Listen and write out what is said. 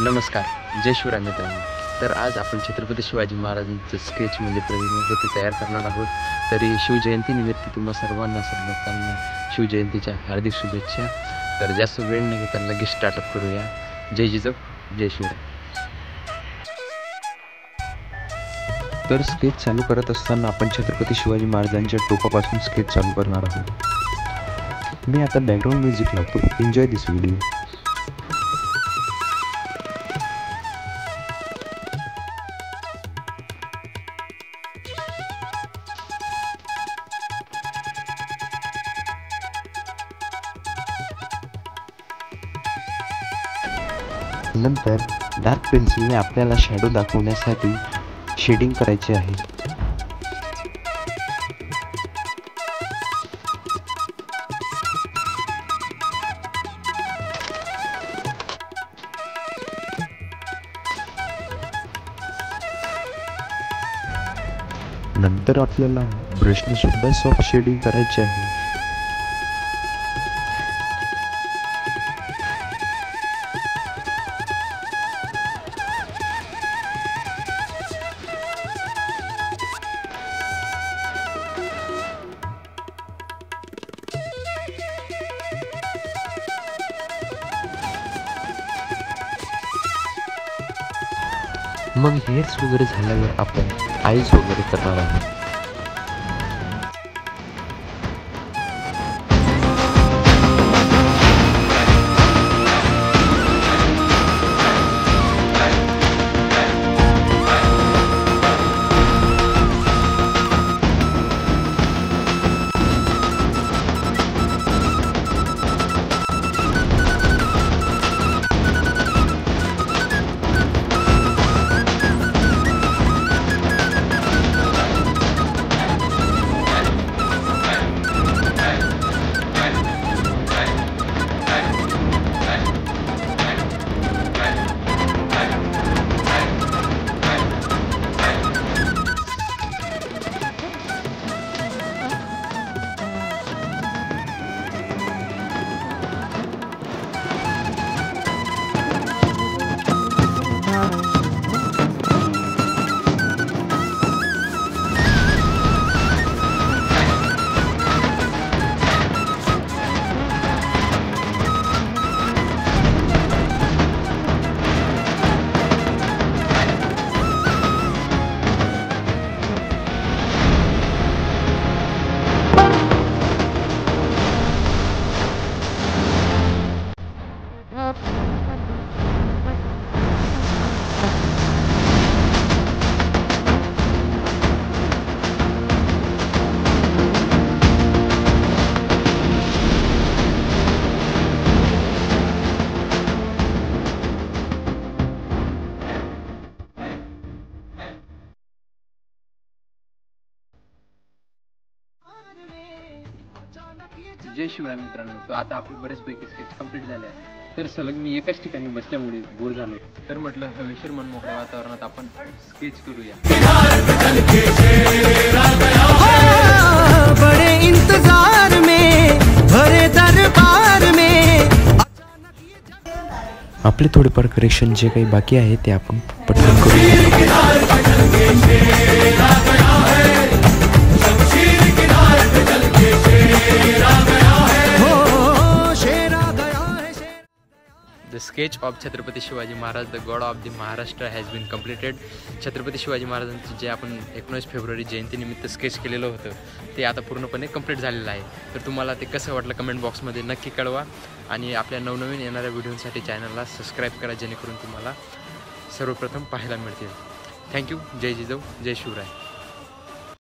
नमस्कार, जय शिवराय मित्रांनो. तर आज आपण छत्रपती शिवाजी महाराजांचं स्केच म्हणजे प्रतिकृती तयार करणार आहोत. तरी शिवजयंतीनिमित्त तुम्हा सर्वांना शिवजयंतीच्या हार्दिक शुभेच्छा. तर जास्त वेळ न घेता लगेच स्टार्टअप करूया. जय जिजाऊ, जय शिवराय. तर स्केच चालू करत असताना आपण छत्रपती शिवाजी महाराजांच्या टोकापासून स्केच चालू करणार आहोत. मी आता बॅकग्राऊंड म्युझिक लावतो. एन्जॉय दिस व्हिडिओ. नंतर डार्क पेन्सिलने आपल्याला शॅडो दाखवण्यासाठी शेडिंग करायचे आहे. नंतर आपल्याला ब्रशने सुद्धा सॉफ्ट शेडिंग करायचे आहे. मग हेअर्स वगैरे झाल्यावर आपण आईज वगैरे करणार आहोत. जय शिवराय मित्रांनो. तर आता आपले बरेचपैकी स्केच कंप्लीट झाले आहे. तर सलग मी एकाच ठिकाणी बसल्यामुळे बोर झालो. तर म्हटलं हवेशीर मनमोकळ्या वातावरणात आपण स्केच करूया. बडे इंतजार में भरे दरबार में. आपले थोडेफार करेक्शन जे काही बाकी आहे ते आपण पटकन करू. The sketch of Chhatrapati Shivaji Maharaj the god of the Maharashtra has been completed. Chhatrapati Shivaji महाराजांचं जे आपण 19 फेब्रुवारी जयंतीनिमित्त स्केच केलेलं होतं ते आता पूर्णपणे कंप्लीट झालेलं आहे. तर तुम्हाला ते कसं वाटलं कमेंट बॉक्समध्ये नक्की कळवा. आणि आपल्या नवनवीन येणाऱ्या व्हिडिओसाठी चॅनलला सबस्क्राईब करा जेणेकरून तुम्हाला सर्वप्रथम पाहायला मिळतील. थँक्यू. जय जिजाऊ, जय शिवराय.